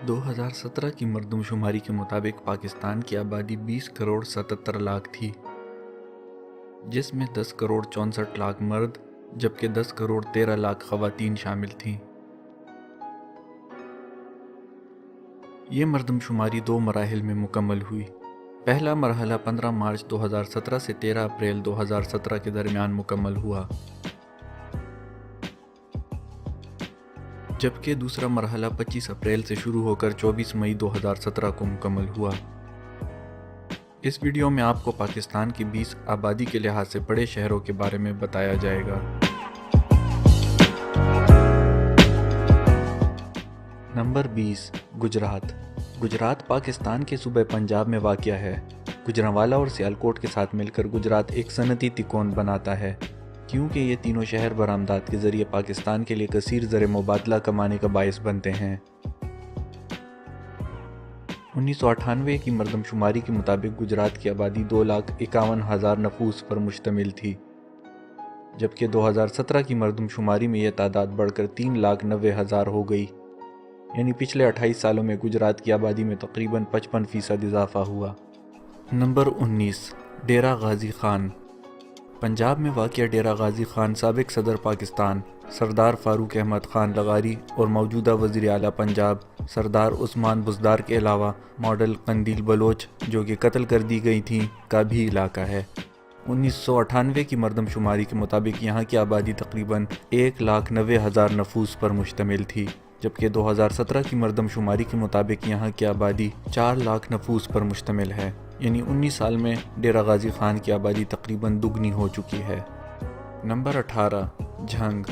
2017 की मर्दमशुमारी के मुताबिक पाकिस्तान की आबादी 20 करोड़ 77 लाख थी, जिसमें 10 करोड़ 64 लाख मर्द जबकि 10 करोड़ 13 लाख ख़वातीन शामिल थीं। ये मर्दमशुमारी 2 मराहिल में मुकम्मल हुई। पहला मरहला 15 मार्च 2017 से 13 अप्रैल 2017 के दरमियान मुकम्मल हुआ, जबकि दूसरा मरहला 25 अप्रैल से शुरू होकर 24 मई 2017 को मुकम्मल हुआ। इस वीडियो में आपको पाकिस्तान की 20 आबादी के लिहाज से बड़े शहरों के बारे में बताया जाएगा। नंबर 20, गुजरात। गुजरात पाकिस्तान के सूबे पंजाब में वाक़या है। गुजरांवाला और सियालकोट के साथ मिलकर गुजरात एक सनती तिकोन बनाता है, क्योंकि ये तीनों शहर बरामदात के ज़रिए पाकिस्तान के लिए कसीर ज़र मुबादला कमाने का बायस बनते हैं। 1998 की मर्दमशुमारी के मुताबिक गुजरात की आबादी 2,51,000 नफूस पर मुश्तमिल थी, जबकि 2017 की मर्दमशुमारी में यह तादाद बढ़कर 3,90,000 हो गई। यानी पिछले 28 सालों में गुजरात की आबादी में तकरीबन 55% इजाफा हुआ। नंबर 19, डेरा गाजी खान। पंजाब में वाक़या डेरा गाजी खान साबिक सदर पाकिस्तान सरदार फारूक अहमद खान लगारी और मौजूदा वज़ीर आला पंजाब सरदार उस्मान बुज़दार के अलावा मॉडल कंदील बलोच, जो कि कत्ल कर दी गई थीं, का भी इलाका है। 1998 की मर्दमशुमारी के मुताबिक यहाँ की आबादी तकरीबन 1,90,000 नफूस पर मुश्तमिल थी, जबकि 2017 की मर्दमशुमारी के मुताबिक यहाँ की आबादी 4 लाख नफूस पर मुश्तमिल है। यानी 19 साल में डेरा गाजी खान की आबादी तकरीबन दुगनी हो चुकी है। नंबर 18, झंग।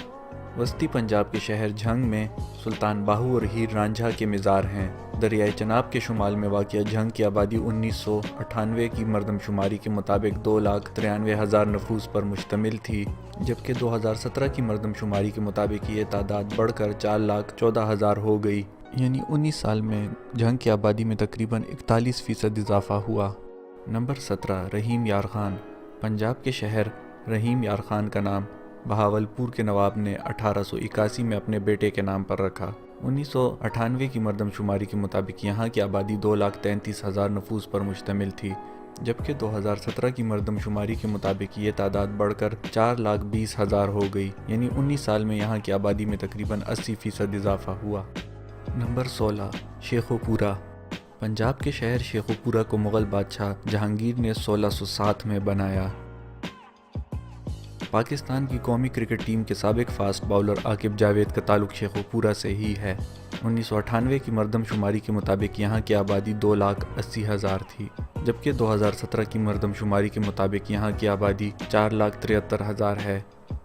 वस्ती पंजाब के शहर झंग में सुल्तान बाहू और हीर रांझा के मज़ार हैं। दरियाए चनाब के शुमाल में वाक़या झंग की आबादी 1998 की मर्दमशुमारी के मुताबिक 2,93,000 नफूस पर मुश्तमिल थी, जबकि 2017 की मर्दमशुमारी के मुताबिक ये तादाद बढ़कर 4,14,000 हो गई। यानी 19 साल में झंग की आबादी में तकरीबन 41% इजाफा हुआ। नंबर 17, रहीम यार खान। पंजाब के शहर रहीम यार खान का नाम बहावलपुर के नवाब ने 1881 में अपने बेटे के नाम पर रखा। 1998 की मर्दमशुमारी के मुताबिक यहाँ की आबादी 2,33,000 नफूस पर मुश्तमिल थी, जबकि 2017 की मर्दमशुमारी के मुताबिक ये तादाद बढ़कर 4,20,000 हो गई। यानी 19 साल में यहाँ की आबादी में तकरीबन 80% इजाफा हुआ। नंबर 16, शेखोपुरा। पंजाब के शहर शेखोपुरा को मुग़ल बादशाह जहांगीर ने 1607 में बनाया। पाकिस्तान की कौमी क्रिकेट टीम के साबिक फास्ट बाउलर आकिब जावेद का ताल्लुक शेखोपुरा से ही है। 1998 की मर्दमशुमारी के मुताबिक यहाँ की आबादी 2,80,000 थी, जबकि 2017 की मर्दमशुमारी के मुताबिक यहाँ की आबादी 4,73,000 है।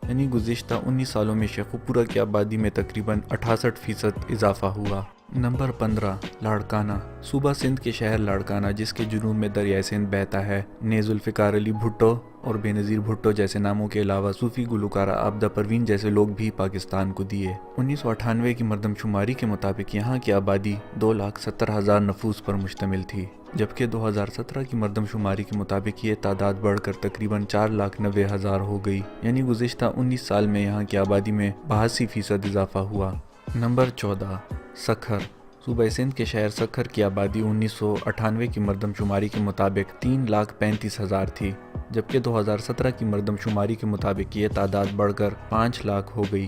यानी गुज़िश्ता 19 सालों में शेखोपुरा की आबादी में तकरीबन 68% इजाफा हुआ। नंबर 15, लाड़काना। सूबा सिंध के शहर लाड़काना, जिसके जुनूब में दरियाए सिंध बहता है, ने जुल्फ़िकार अली भुट्टो और बेनज़ीर भुट्टो जैसे नामों के अलावा सूफ़ी गुलकारा आबदा परवीन जैसे लोग भी पाकिस्तान को दिए। 1998 की मर्दमशुमारी के मुताबिक यहाँ की आबादी 2,70,000 नफूस पर मुश्तमिल थी, जबकि 2017 की मर्दमशुमारी के मुताबिक ये तादाद बढ़कर तकरीबन 4,90,000 हो गई। यानी गुज़िश्ता 19 साल में यहाँ की आबादी में 82% इजाफा हुआ। नंबर 14, सखर। सूबा सिंध के शहर सखर की आबादी 1998 की मर्दमशुमारी के मुताबिक 3,35,000 थी, जबकि 2017 की मर्दमशुमारी के मुताबिक ये तादाद बढ़कर 5 लाख हो गई।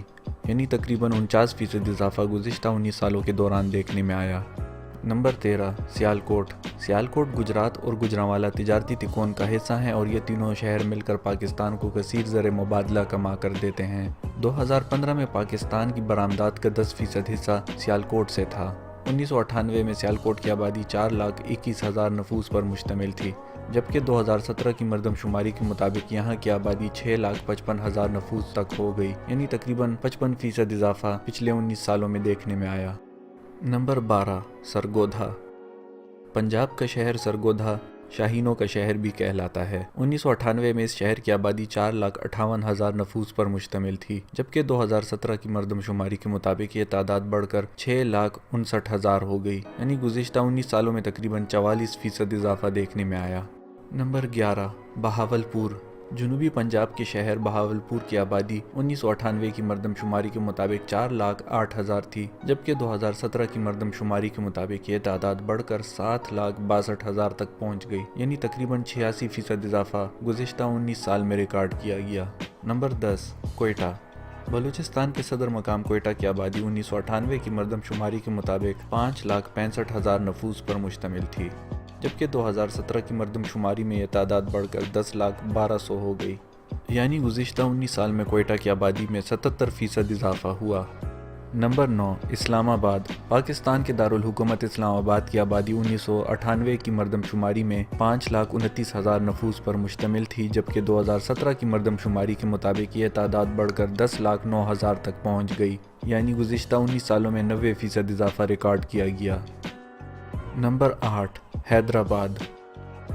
यानी तकरीबन 49% इजाफा गुज़िश्ता 19 सालों के दौरान देखने में आया। नंबर 13, सियालकोट। सियालकोट गुजरात और गुजरांवाला तिजारती तिकोन का हिस्सा हैं और ये तीनों शहर मिलकर पाकिस्तान को कसीर ज़र मुबादला कमा कर देते हैं। 2015 में पाकिस्तान की बरामदात का 10% हिस्सा सियालकोट से था। 1998 में सियालकोट की आबादी 4,21,000 नफूस पर मुश्तमिल थी, जबकि 2017 की मर्दमशुमारी के मुताबिक यहाँ की आबादी 6,55,000 नफूस तक हो गई। यानी तकरीबन 55% इजाफा पिछले 19 सालों में देखने में आया। नंबर 12, सरगोधा। पंजाब का शहर सरगोधा शाहीनों का शहर भी कहलाता है। 1998 में इस शहर की आबादी 4,58,000 नफूस पर मुश्तमिल थी, जबकि 2017 की मर्दमशुमारी के मुताबिक ये तादाद बढ़कर 6,59,000 हो गई। यानी गुज़िश्ता 19 सालों में तकरीबन 44% इजाफा देखने में आया। नंबर 11, बहावलपुर। جنوبی پنجاب کے شہر بہاولپور کی آبادی 1998 کی مردم شماری کے مطابق 4,08,000 تھی، جبکہ 2017 کی مردم شماری کے مطابق یہ تعداد بڑھ کر 7,62,000 تک پہنچ گئی، یعنی تقریباً 86% اضافہ گزشتہ 19 سال میں ریکارڈ کیا گیا۔ نمبر 10، کوئٹہ۔ بلوچستان کے صدر مقام کوئٹہ کی آبادی 1998 کی مردم شماری کے مطابق 5,65,000 نفوس پر مشتمل تھی، جبکہ 2017 کی مردم شماری میں یہ تعداد بڑھ کر 10,12,000 ہو گئی، یعنی گزشتہ 19 سال میں کوئٹہ کی آبادی میں 77% اضافہ ہوا۔ نمبر 9، اسلام آباد۔ پاکستان کے دارالحکومت اسلام آباد کی آبادی 1998 کی مردم شماری میں 5,29,000 نفوس پر مشتمل تھی، جبکہ 2017 کی مردم شماری کے مطابق یہ تعداد بڑھ کر 10,09,000 تک پہنچ گئی، یعنی گزشتہ 19 سالوں میں 90% اضافہ ریکارڈ کیا گیا۔ نمبر 8، حیدرآباد۔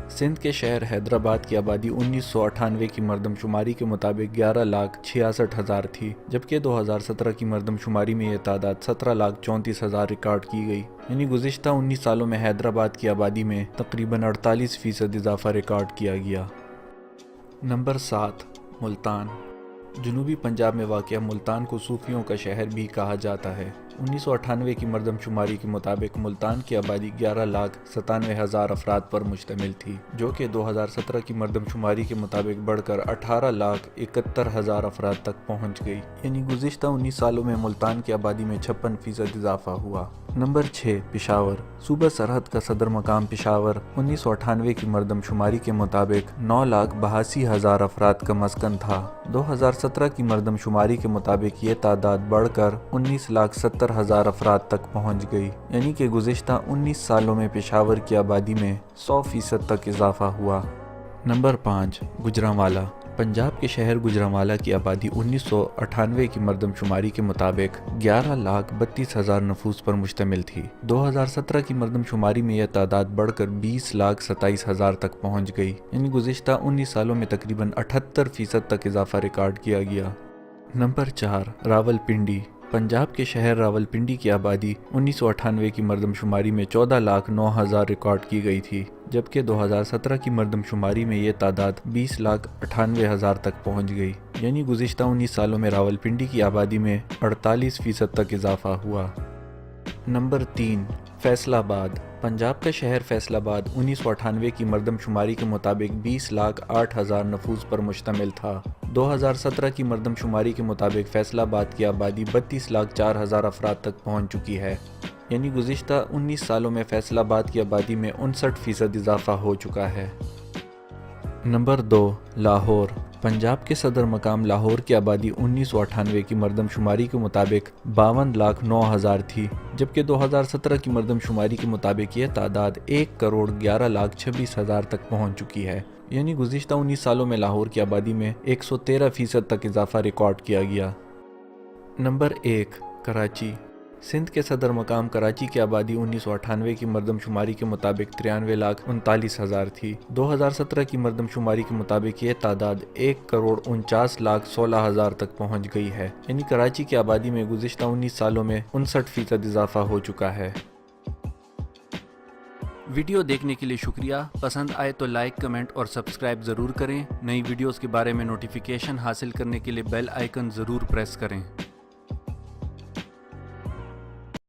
سندھ کے شہر حیدرآباد کی آبادی 1998 کی مردم شماری کے مطابق 11,66,000 تھی، جبکہ 2017 کی مردم شماری میں یہ تعداد 17,34,000 ریکارڈ کی گئی، یعنی گزشتہ 19 سالوں میں حیدرآباد کی آبادی میں تقریباً 48% اضافہ ریکارڈ کیا گیا۔ نمبر 7، ملتان۔ جنوبی پنجاب میں واقع ملتان کو صوفیوں کا شہر بھی کہا جاتا ہے۔ 1998 کی مردم شماری کے مطابق ملتان کی آبادی 11,97,000 افراد پر مشتمل تھی، جو کہ 2017 کی مردم شماری کے مطابق بڑھ کر 18,71,000 افراد تک پہنچ گئی، یعنی گزشتہ 19 سالوں میں ملتان کی آبادی میں 56% اضافہ ہوا۔ نمبر 6، پشاور۔ صوبہ سرحد کا صدر مقام پشاور 1998 کی مردم شماری کے مطابق 9,82,000 افراد کا مسکن تھا۔ 2017 کی مردم شماری کے مطابق یہ تعداد بڑھ کر 19,70,000 افراد تک پہنچ گئی، یعنی کہ گزشتہ 19 سالوں میں پشاور کی آبادی میں 100% تک اضافہ ہوا۔ نمبر 5، گوجرانوالہ۔ پنجاب کے شہر گوجرانوالہ کی آبادی 1998 کی مردم شماری کے مطابق 11,32,000 نفوس پر مشتمل تھی۔ 2017 کی مردم شماری میں یہ تعداد بڑھ کر 20,27,000 تک پہنچ گئی، یعنی گزشتہ 19 سالوں میں تقریباً 78% تک اضافہ ریکارڈ کیا گیا۔ نمبر 4، راولپنڈی۔ پنجاب کے شہر راولپنڈی کی آبادی 1998 کی مردم شماری میں 14,09,000 ریکارڈ کی گئی تھی، جبکہ 2017 کی مردم شماری میں یہ تعداد 20,98,000 تک پہنچ گئی، یعنی گزشتہ 19 سالوں میں راولپنڈی کی آبادی میں 48% تک اضافہ ہوا۔ نمبر 3، فیصل آباد۔ پنجاب کا شہر فیصل آباد 1998 کی مردم شماری کے مطابق 20,08,000 نفوس پر مشتمل تھا۔ 2017 کی مردم شماری کے مطابق فیصل آباد کی آبادی 32,04,000 افراد تک پہنچ چکی ہے، یعنی گزشتہ 19 سالوں میں فیصل آباد کی آبادی میں 59% اضافہ ہو چکا ہے۔ نمبر 2، لاہور۔ پنجاب کے صدر مقام لاہور کی آبادی 1998 کی مردم شماری کے مطابق 52,09,000 تھی، جبکہ 2017 کی مردم شماری کے مطابق یہ تعداد 1,11,26,000 تک پہنچ چکی ہے، یعنی گزشتہ 19 سالوں میں لاہور کی آبادی میں 113% تک اضافہ ریکارڈ کیا گیا۔ نمبر 1، کراچی۔ سندھ کے صدر مقام کراچی کی آبادی 1998 کی مردم شماری کے مطابق 93,39,000 تھی۔ 2017 کی مردم شماری کے مطابق یہ تعداد 1,49,16,000 تک پہنچ گئی ہے، یعنی کراچی کی آبادی میں گزشتہ 19 سالوں میں 59% اضافہ ہو چکا ہے۔ ویڈیو دیکھنے کے لیے شکریہ۔ پسند آئے تو لائک، کمنٹ اور سبسکرائب ضرور کریں۔ نئی ویڈیوز کے بارے میں نوٹیفیکیشن حاصل کرنے کے لیے بیل آئیکن ضرور پریس کریں۔